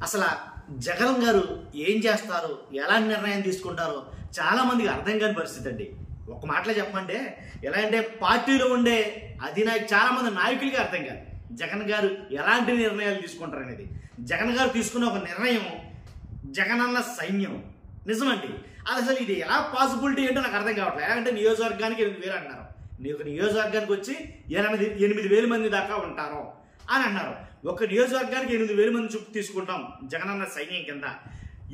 అసలు జగన్ గారు ఏం చేస్తారు, ఎలాంటి నిర్ణయం తీసుకుంటారో చాలా మందికి అర్థం కాని పరిస్థితి అండి. ఒక మాటలో చెప్పమంటే ఎలా అంటే పార్టీలో ఉండే చాలా మంది నాయకులకి అర్థం కాదు జగన్ గారు ఎలాంటి నిర్ణయాలు తీసుకుంటారు అనేది. జగన్ గారు తీసుకున్న ఒక నిర్ణయం జగనన్న సైన్యం నిజమండి. అది అసలు ఇది ఎలా పాసిబిలిటీ ఏంటో నాకు అర్థం కావట్లేదు. అంటే నియోజకవర్గానికి 8,000 అన్నారు, ఒక నియోజకవర్గానికి వచ్చి 8,000 మంది దాకా ఉంటారు అని అన్నారు. ఒక నియోజకవర్గానికి 8,000 మంది చుట్టూ తీసుకుంటాం జగనన్న సైన్యం కింద.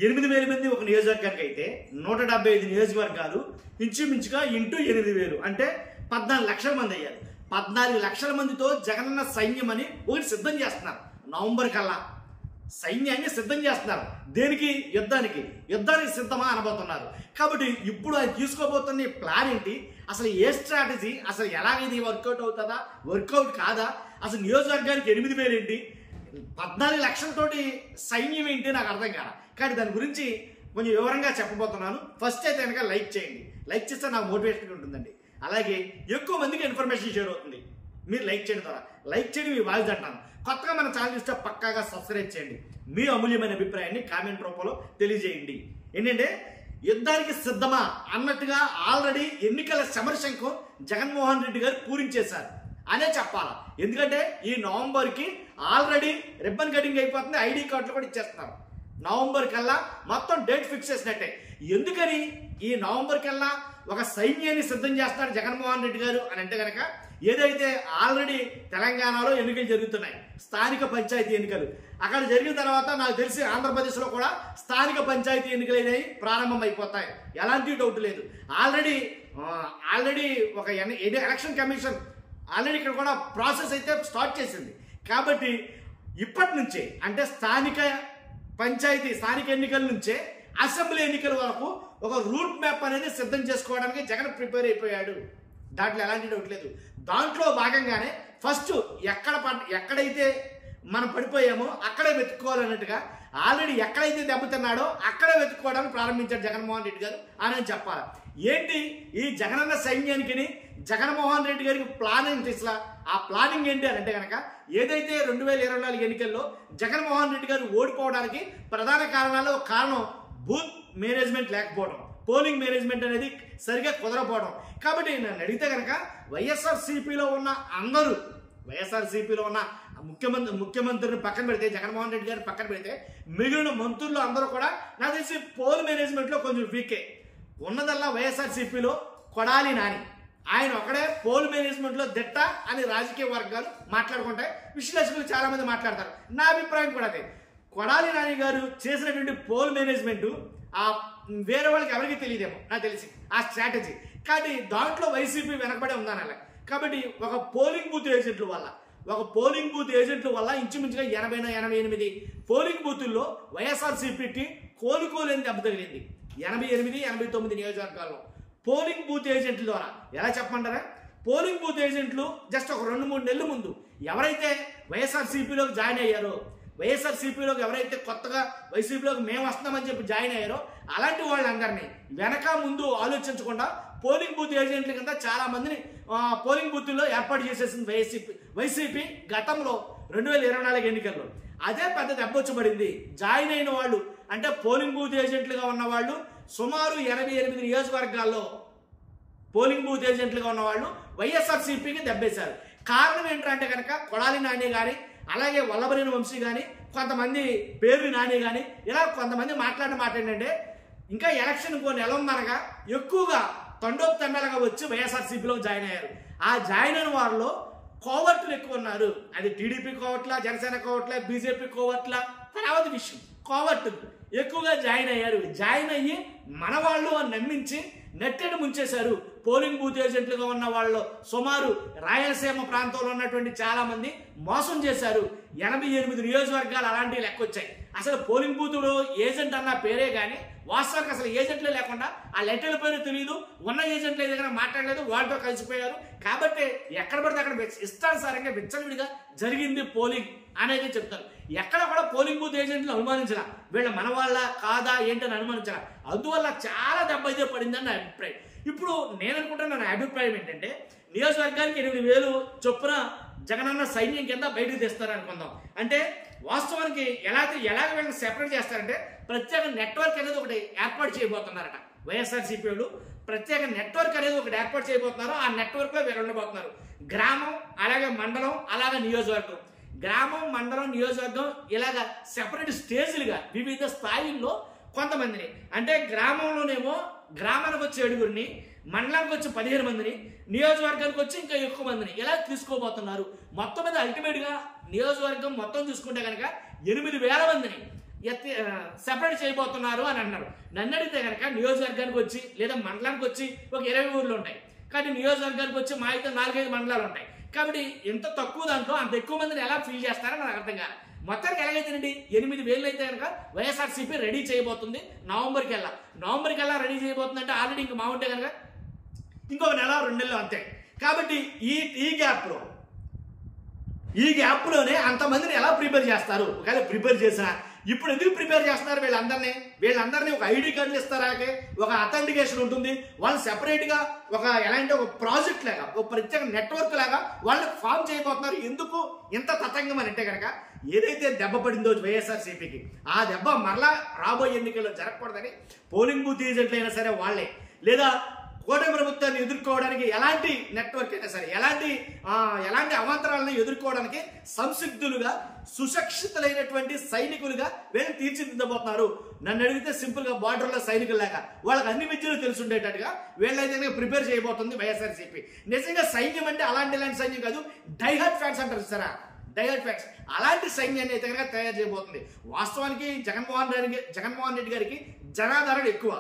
8,000 మంది ఒక నియోజకవర్గానికి అయితే 175 నియోజకవర్గాలు ఇంచుమించుగా ఇంటూ 8,000 అంటే 14 లక్షల మంది అయ్యారు. 14 లక్షల మందితో జగనన్న సైన్యం అని ఒకటి సిద్ధం చేస్తున్నారు. నవంబర్ కల్లా సైన్యాన్ని సిద్ధం చేస్తున్నారు. దేనికి? యుద్ధానికి సిద్ధమా అనబోతున్నారు. కాబట్టి ఇప్పుడు అది తీసుకోబోతున్న ప్లాన్ ఏంటి, అసలు ఏ స్ట్రాటజీ, అసలు ఎలాగైతే వర్కౌట్ అవుతుందా, వర్కౌట్ కాదా, అసలు నియోజకవర్గానికి 8,000 ఏంటి, 14 లక్షలతోటి సైన్యం ఏంటి నాకు అర్థం కాదా. కానీ దాని గురించి కొంచెం వివరంగా చెప్పబోతున్నాను. ఫస్ట్ అయితే కనుక లైక్ చేయండి, లైక్ చేస్తే నాకు మోటివేషన్ ఉంటుందండి. అలాగే ఎక్కువ మందికి ఇన్ఫర్మేషన్ షేర్ అవుతుంది మీరు లైక్ చేయడం ద్వారా. లైక్ చేయడం మీ వాయిస్ అంటాను. కొత్తగా మన ఛానల్ ఇస్తే పక్కాగా సబ్స్క్రైబ్ చేయండి. మీ అమూల్యమైన అభిప్రాయాన్ని కామెంట్ రూపంలో తెలియజేయండి. ఏంటంటే యుద్ధానికి సిద్ధమా అన్నట్టుగా ఆల్రెడీ ఎన్నికల సమరశంఖం జగన్మోహన్ రెడ్డి గారు పూరించేశారు అనే చెప్పాలా. ఎందుకంటే ఈ నవంబర్కి ఆల్రెడీ రిబ్బన్ కటింగ్ అయిపోతుంది, ఐడి కార్డులు కూడా ఇచ్చేస్తున్నారు. నవంబర్ కల్లా మొత్తం డేట్ ఫిక్స్ చేసినట్టే. ఎందుకని ఈ నవంబర్ కల్లా ఒక సైన్యాన్ని సిద్ధం చేస్తారు జగన్మోహన్ రెడ్డి గారు అని అంటే కనుక, ఏదైతే ఆల్రెడీ తెలంగాణలో ఎన్నికలు జరుగుతున్నాయి, స్థానిక పంచాయతీ ఎన్నికలు, అక్కడ జరిగిన తర్వాత నాకు తెలిసి ఆంధ్రప్రదేశ్లో కూడా స్థానిక పంచాయతీ ఎన్నికలు అనేవి ప్రారంభం అయిపోతాయి, ఎలాంటి డౌట్ లేదు. ఆల్రెడీ ఒక ఎలక్షన్ కమిషన్ ఆల్రెడీ ఇక్కడ కూడా ప్రాసెస్ అయితే స్టార్ట్ చేసింది. కాబట్టి ఇప్పటి నుంచే అంటే స్థానిక ఎన్నికల నుంచే అసెంబ్లీ ఎన్నికల వరకు ఒక రూట్ మ్యాప్ అనేది సిద్ధం చేసుకోవడానికి జగన్ ప్రిపేర్ అయిపోయాడు. దాంట్లో ఎలాంటి డౌట్ లేదు. దాంట్లో భాగంగానే ఫస్ట్ ఎక్కడైతే మనం పడిపోయామో అక్కడే వెతుక్కోవాలన్నట్టుగా ఆల్రెడీ ఎక్కడైతే దెబ్బతిన్నాడో అక్కడే వెతుక్కోవడానికి ప్రారంభించాడు జగన్మోహన్ రెడ్డి గారు అని చెప్పాలి. ఏంటి ఈ జగనన్న సైన్యానికి జగన్మోహన్ రెడ్డి గారికి ప్లాన్ ఏంటి, అసలు ఆ ప్లానింగ్ ఏంటి అని అంటే కనుక, ఏదైతే 2024 ఎన్నికల్లో జగన్మోహన్ రెడ్డి గారు ఓడిపోవడానికి ప్రధాన కారణాల్లో ఒక కారణం బూత్ మేనేజ్మెంట్ లేకపోవడం, పోలింగ్ మేనేజ్మెంట్ అనేది సరిగా కుదరపోవడం. కాబట్టి నన్ను అడిగితే కనుక వైఎస్ఆర్సీపీలో ఉన్న అందరూ, వైఎస్ఆర్సీపీలో ఉన్న ముఖ్యమంత్రిని పక్కన పెడితే, జగన్మోహన్ రెడ్డి గారిని పక్కన పెడితే మిగిలిన మంత్రులు అందరూ కూడా నాకు తెలిసి పోల్ మేనేజ్మెంట్లో కొంచెం వీకే. ఉన్నదల్లా వైఎస్ఆర్సీపీలో కొడాలి నాని, ఆయన ఒకడే పోల్ మేనేజ్మెంట్లో దిట్ట అని రాజకీయ వర్గాలు మాట్లాడుకుంటాయి, విశ్లేషకులు చాలా మంది మాట్లాడతారు. నా అభిప్రాయం కూడా అదే. కొడాలి నాని గారు చేసినటువంటి పోల్ మేనేజ్మెంట్ వేరే వాళ్ళకి ఎవరికి తెలియదేమో నాకు తెలిసి ఆ స్ట్రాటజీ. కానీ దాంట్లో వైసీపీ వెనకబడే ఉందనాలి. కాబట్టి ఒక పోలింగ్ బూత్ ఏజెంట్ల వల్ల ఇంచుమించుగా 88 పోలింగ్ బూతుల్లో వైఎస్ఆర్సీపీకి కోలుకోలేని దెబ్బ తగిలింది. 89 నియోజకవర్గాల్లో పోలింగ్ బూత్ ఏజెంట్ల ద్వారా. ఎలా చెప్పమంటారా, పోలింగ్ బూత్ ఏజెంట్లు జస్ట్ ఒక 2-3 నెలల ముందు ఎవరైతే వైఎస్ఆర్సీపీలోకి జాయిన్ అయ్యారో, వైఎస్ఆర్సీపీలోకి ఎవరైతే కొత్తగా వైసీపీలోకి మేము వస్తున్నామని చెప్పి జాయిన్ అయ్యారో అలాంటి వాళ్ళందరినీ వెనక ముందు ఆలోచించకుండా పోలింగ్ బూత్ ఏజెంట్ల కింద చాలా మందిని పోలింగ్ బూత్లో ఏర్పాటు చేసేసింది వైసీపీ గతంలో 2024 ఎన్నికల్లో. అదే పెద్ద దెబ్బొచ్చబడింది. జాయిన్ అయిన వాళ్ళు అంటే పోలింగ్ బూత్ ఏజెంట్లుగా ఉన్న వాళ్ళు సుమారు 88 నియోజకవర్గాల్లో పోలింగ్ బూత్ ఏజెంట్లుగా ఉన్న వాళ్ళు వైఎస్ఆర్సీపీకి దెబ్బేశారు. కారణం ఏంటంటే కనుక కొడాలి నాని గారి, అలాగే వల్లభనేని వంశీ కానీ, కొంతమంది పేర్వి నాని కానీ, ఇలా కొంతమంది మాట్లాడిన మాట ఏంటంటే, ఇంకా ఎలక్షన్ నెల ఉందనగా ఎక్కువగా తండోపతండాలుగా వచ్చి వైఎస్ఆర్సీపీలో జాయిన్ అయ్యారు. ఆ జాయిన్ అయిన వారిలో కోవర్టులు ఎక్కువ ఉన్నారు. అది టీడీపీ కోవట్ల, జనసేన కోవట్ల, బీజేపీ కోవట్ల, తర్వాత విషయం కోవర్టులు ఎక్కువగా జాయిన్ అయ్యారు. జాయిన్ అయ్యి మన వాళ్ళు అని నమ్మించి నెట్టెడు ముంచేశారు. పోలింగ్ బూత్ ఏజెంట్లుగా ఉన్న వాళ్ళు సుమారు రాయలసీమ ప్రాంతంలో ఉన్నటువంటి చాలా మంది మోసం చేశారు. 88 నియోజకవర్గాలు అలాంటివి లెక్కొచ్చాయి. అసలు పోలింగ్ బూత్లో ఏజెంట్ అన్న పేరే కానీ వాస్తవానికి అసలు ఏజెంట్లే లేకుండా ఆ లెటర్ల పేరు తెలియదు, ఉన్న ఏజెంట్ల దగ్గర మాట్లాడలేదు, వాళ్ళతో కలిసిపోయారు. కాబట్టి ఎక్కడ పడితే అక్కడ ఇష్టానుసారంగా విచ్చలవిడిగా జరిగింది పోలింగ్ అనేది చెప్తారు. ఎక్కడ కూడా పోలింగ్ బూత్ ఏజెంట్లు అనుమానించాల, వీళ్ళ మన వాళ్ళ కాదా ఏంటని అనుమానించాల. అందువల్ల చాలా దెబ్బ అయితే పడిందని నా అభిప్రాయం. ఇప్పుడు నేను అనుకుంటున్న నా అభిప్రాయం ఏంటంటే, నియోజకవర్గానికి 8,000 చొప్పున జగనన్న సైన్యం కింద బయటకు తెస్తారు అనుకుందాం. అంటే వాస్తవానికి ఎలాగ వీళ్ళని సెపరేట్ చేస్తారంటే ప్రత్యేక నెట్వర్క్ అనేది ఒకటి ఏర్పాటు చేయబోతున్నారట వైఎస్ఆర్సీపీ వాళ్ళు. ప్రత్యేక నెట్వర్క్ అనేది ఒకటి ఏర్పాటు చేయబోతున్నారు. ఆ నెట్వర్క్ లో వీళ్ళు ఉండబోతున్నారు. గ్రామం, అలాగే మండలం, అలాగే నియోజకవర్గం. గ్రామం, మండలం, నియోజకవర్గం ఇలాగ సెపరేట్ స్టేజ్లుగా వివిధ స్థాయిల్లో కొంతమందిని, అంటే గ్రామంలోనేమో గ్రామానికి వచ్చి 7గురిని, మండలానికి వచ్చి 15 మందిని, నియోజకవర్గానికి వచ్చి ఇంకా ఎక్కువ మందిని ఇలా తీసుకోబోతున్నారు. మొత్తం మీద అల్టిమేట్గా నియోజకవర్గం మొత్తం చూసుకుంటే కనుక 8,000 మందిని సెపరేట్ చేయబోతున్నారు అని అన్నారు. నన్ను అడిగితే కనుక నియోజకవర్గానికి వచ్చి లేదా మండలానికి వచ్చి ఒక 20 ఊర్లు ఉంటాయి, కానీ నియోజకవర్గానికి వచ్చి మా అయితే 4-5 మండలాలు ఉంటాయి. కాబట్టి ఎంత తక్కువ దాంట్లో అంత ఎక్కువ మందిని ఎలా ఫీల్ చేస్తారని నాకు అర్థం కాదు. మొత్తానికి ఎలాగైతేనండి 8,000 అయితే కనుక వైఎస్ఆర్సీపీ రెడీ చేయబోతుంది. నవంబర్కి వెళ్ళా రెడీ చేయబోతుంది. అంటే ఆల్రెడీ ఇంకా మా ఉంటే కనుక ఇంకొక నెల 2 నెలలు అంతే. కాబట్టి ఈ గ్యాప్లోనే అంతమందిని ఎలా ప్రిపేర్ చేస్తారు? ఒకవేళ ప్రిపేర్ చేసినా ఇప్పుడు ఎందుకు ప్రిపేర్ చేస్తున్నారు? వీళ్ళందరినీ ఒక ఐడి కార్డులు ఇస్తారా, ఒక అథెంటికేషన్ ఉంటుంది, వాళ్ళు సెపరేట్గా ఒక ఎలాంటి ఒక ప్రాజెక్ట్ లాగా, ఒక ప్రత్యేక నెట్వర్క్ లాగా వాళ్ళు ఫామ్ చేయబోతున్నారు. ఎందుకు ఇంత తతంగం అని అంటే కనుక ఏదైతే దెబ్బ పడిందో వైఎస్ఆర్సీపీకి, ఆ దెబ్బ మరలా రాబోయే ఎన్నికల్లో జరగకూడదని పోలింగ్ బూత్ ఏజెంట్లు అయినా సరే వాళ్ళే, లేదా కూటమి ప్రభుత్వాన్ని ఎదుర్కోవడానికి ఎలాంటి నెట్వర్క్ అయినా సరే, ఎలాంటి అవాంతరాలను ఎదుర్కోవడానికి సంసిగ్ధులుగా, సుశిక్షితులైనటువంటి సైనికులుగా వీళ్ళు తీర్చిదిద్దబోతున్నారు. నన్ను అడిగితే సింపుల్ గా బార్డర్లో సైనికుల్లాగా వాళ్ళకి అన్ని విద్యలు తెలుసుండేటట్టుగా వీళ్ళైతే ప్రిపేర్ చేయబోతుంది వైఎస్ఆర్సీపీ. నిజంగా సైన్యం అంటే అలాంటి సైన్యం కాదు, డైహార్ట్ ఫ్యాన్స్ అంటారు సరే, డైహార్ట్ ఫ్యాన్స్ అలాంటి సైన్యాన్ని అయితే కనుక తయారు చేయబోతుంది. వాస్తవానికి జగన్మోహన్ రెడ్డి గారికి జనాదరణ ఎక్కువ.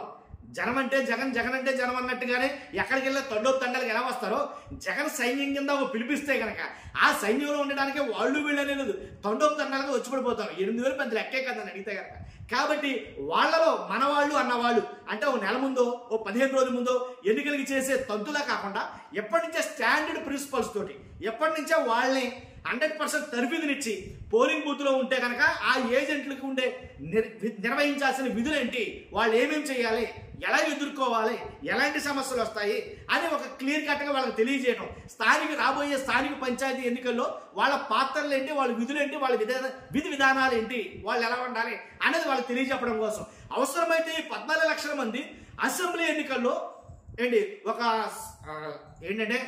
జనం అంటే జగన్ అంటే జనం అన్నట్టుగానే ఎక్కడికి వెళ్ళి తండాలకు ఎలా వస్తారో, జగన్ సైన్యం కింద పిలిపిస్తే కనుక ఆ సైన్యంలో ఉండడానికి వాళ్ళు వీళ్ళనే లేదు, తండాలుగా వచ్చి పడిపోతారు. 8,000 పెద్ద లెక్కే కదని అడిగితే కనుక. కాబట్టి వాళ్ళలో మనవాళ్ళు అన్నవాళ్ళు అంటే ఒక నెల ముందో, ఓ 15 రోజుల ముందో ఎన్నికలకి చేసే తంతులా కాకుండా ఎప్పటి నుంచే స్టాండర్డ్ ప్రిన్సిపల్స్ తోటి ఎప్పటి నుంచే వాళ్ళని 100% తరఫీదునిచ్చి పోలింగ్ బూత్ లో ఉంటే కనుక ఆ ఏజెంట్లకు ఉండే నిర్వహించాల్సిన విధులు ఏంటి, వాళ్ళు ఏమేమి చేయాలి, ఎలా ఎదుర్కోవాలి, ఎలాంటి సమస్యలు వస్తాయి అని ఒక క్లియర్ కట్ గా వాళ్ళకి తెలియజేయడం. రాబోయే స్థానిక పంచాయతీ ఎన్నికల్లో వాళ్ళ పాత్రలు ఏంటి, వాళ్ళ విధులు ఏంటి, వాళ్ళ విధి విధానాలు ఏంటి, వాళ్ళు ఎలా ఉండాలి అనేది వాళ్ళకి తెలియజెప్పడం కోసం అవసరమైతే 14 లక్షల మంది అసెంబ్లీ ఎన్నికల్లో ఏంటంటే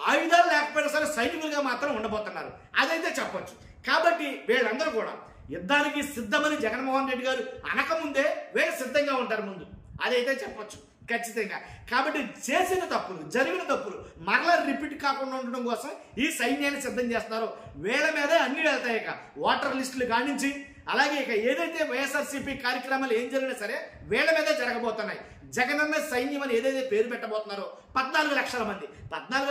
ఆయుధాలు లేకపోయినా సరే సైనికులుగా మాత్రం ఉండబోతున్నారు. అదైతే చెప్పొచ్చు. కాబట్టి వీళ్ళందరూ కూడా యుద్ధానికి సిద్ధమని జగన్మోహన్ రెడ్డి గారు అనకముందే వీళ్ళు సిద్ధంగా ఉంటారు ముందు, అదైతే చెప్పొచ్చు ఖచ్చితంగా. కాబట్టి జరిగిన తప్పులు మరలా రిపీట్ కాకుండా ఉండడం కోసం ఈ సైన్యాన్ని సిద్ధం చేస్తున్నారు. వీళ్ళ మీదే అన్ని వెళ్తాయి. ఇక ఓటర్ లిస్టులు కానించి అలాగే ఇక ఏదైతే వైఎస్ఆర్సీపీ కార్యక్రమాలు ఏం జరిగినా సరే వీళ్ళ మీదే జరగబోతున్నాయి. జగనన్న సైన్యం అని ఏదైతే పేరు పెట్టబోతున్నారో 14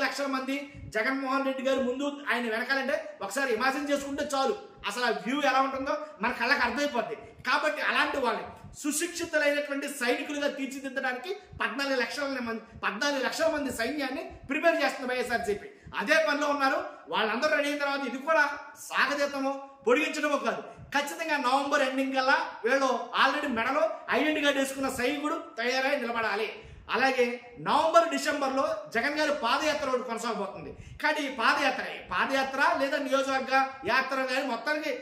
లక్షల మంది జగన్మోహన్ రెడ్డి గారు ముందు, ఆయన వెనకాలంటే ఒకసారి ఇమాజిన్ చేసుకుంటే చాలు, అసలు ఆ వ్యూ ఎలా ఉంటుందో మన కళ్ళకి అర్థమైపోద్ది. కాబట్టి అలాంటి వాళ్ళు సుశిక్షితులైనటువంటి సైనికులుగా తీర్చిదిద్దడానికి 14 లక్షల మంది సైన్యాన్ని ప్రిపేర్ చేస్తున్న వైఎస్ఆర్సీపీ అదే పనిలో ఉన్నారు. వాళ్ళందరూ రెడీ అయిన తర్వాత ఇది కూడా సాగదీతమో పొడిగించడమో కాదు, ఖచ్చితంగా నవంబర్ ఎండింగ్ కల్లా వీళ్ళు ఆల్రెడీ మెడలో ఐడెంటిటీ కార్డు వేసుకున్న సైనికుడు తయారై నిలబడాలి. అలాగే నవంబర్ డిసెంబర్లో జగన్ గారి పాదయాత్ర ఒకటి కొనసాగబోతుంది. కానీ ఈ పాదయాత్ర లేదా నియోజకవర్గ యాత్ర కానీ మొత్తానికి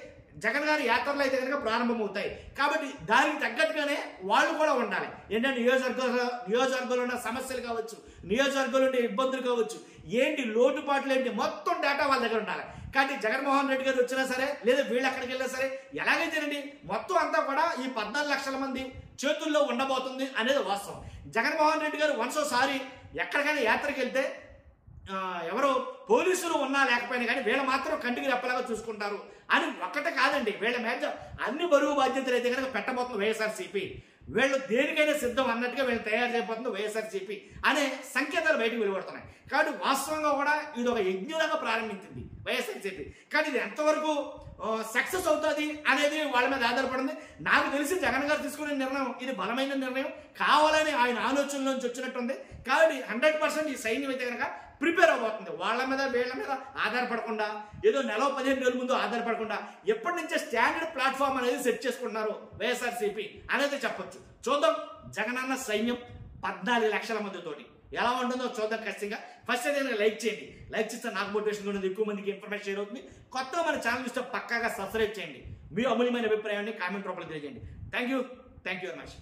జగన్ గారి యాత్రలు అయితే కనుక ప్రారంభమవుతాయి. కాబట్టి దానికి తగ్గట్టుగానే వాళ్ళు కూడా ఉండాలి. ఏంటంటే నియోజకవర్గంలో ఉన్న సమస్యలు కావచ్చు, నియోజకవర్గంలో ఉండే ఇబ్బందులు కావచ్చు, ఏంటి లోటుపాట్లు ఏంటి మొత్తం డేటా వాళ్ళ దగ్గర ఉండాలి. కానీ జగన్మోహన్ రెడ్డి గారు వచ్చినా సరే లేదా వీళ్ళు ఎక్కడికి వెళ్ళినా సరే ఎలాగైతేనండి మొత్తం అంతా కూడా ఈ 14 లక్షల మంది చేతుల్లో ఉండబోతుంది అనేది వాస్తవం. జగన్మోహన్ రెడ్డి గారు వన్సోసారి ఎక్కడికైనా యాత్రకి వెళ్తే ఎవరో పోలీసులు ఉన్నా లేకపోయినా కానీ వీళ్ళు మాత్రం కంటికి రెప్పలాగా చూసుకుంటారు అని ఒక్కటే కాదండి, వీళ్ళ మీద అన్ని బరువు బాధ్యతలు అయితే కనుక పెట్టబోతుంది వైఎస్ఆర్సీపీ. వీళ్ళు దేనికైనా సిద్ధం అన్నట్టుగా వీళ్ళు తయారు చేయబోతుంది వైఎస్ఆర్సీపీ అనే సంకేతాలు బయటకు వెలువడుతున్నాయి. కాబట్టి వాస్తవంగా కూడా ఇది ఒక యజ్ఞంలాగా ప్రారంభించింది వైఎస్ఆర్సీపీ. కానీ ఇది ఎంతవరకు సక్సెస్ అవుతుంది అనేది వాళ్ళ మీద ఆధారపడింది. నాకు తెలిసి జగన్ గారు తీసుకునే నిర్ణయం ఇది బలమైన నిర్ణయం, కావాలని ఆయన ఆలోచనల నుంచి వచ్చినట్టుంది. కాబట్టి 100% ఈ సైన్యం అయితే కనుక ప్రిపేర్ అవబోతుంది. వాళ్ళ మీద వీళ్ళ మీద ఆధారపడకుండా, ఏదో 15 రోజుల ముందు ఆధారపడకుండా ఎప్పటి నుంచే స్టాండర్డ్ ప్లాట్ఫామ్ అనేది సెట్ చేసుకుంటున్నారు వైఎస్ఆర్సీపీ అనేది చెప్పొచ్చు. చూద్దాం జగనన్న సైన్యం 14 లక్షల మందితోటి ఎలా ఉంటుందో చూద్దాం ఖచ్చితంగా. ఫస్ట్ అయితే లైక్ చేయండి, లైక్ చేస్తే నాకు మోటివేషన్ ఉంటుంది, ఎక్కువ మందికి ఇన్ఫర్మేషన్ షేర్ అవుతుంది. కొత్తగా మన ఛానల్ ఇస్తే పక్కాగా సబ్స్క్రైబ్ చేయండి. మీ అమూల్యమైన అభిప్రాయాన్ని కామెంట్ రూపంలో తెలియజేయండి. Thank you very much.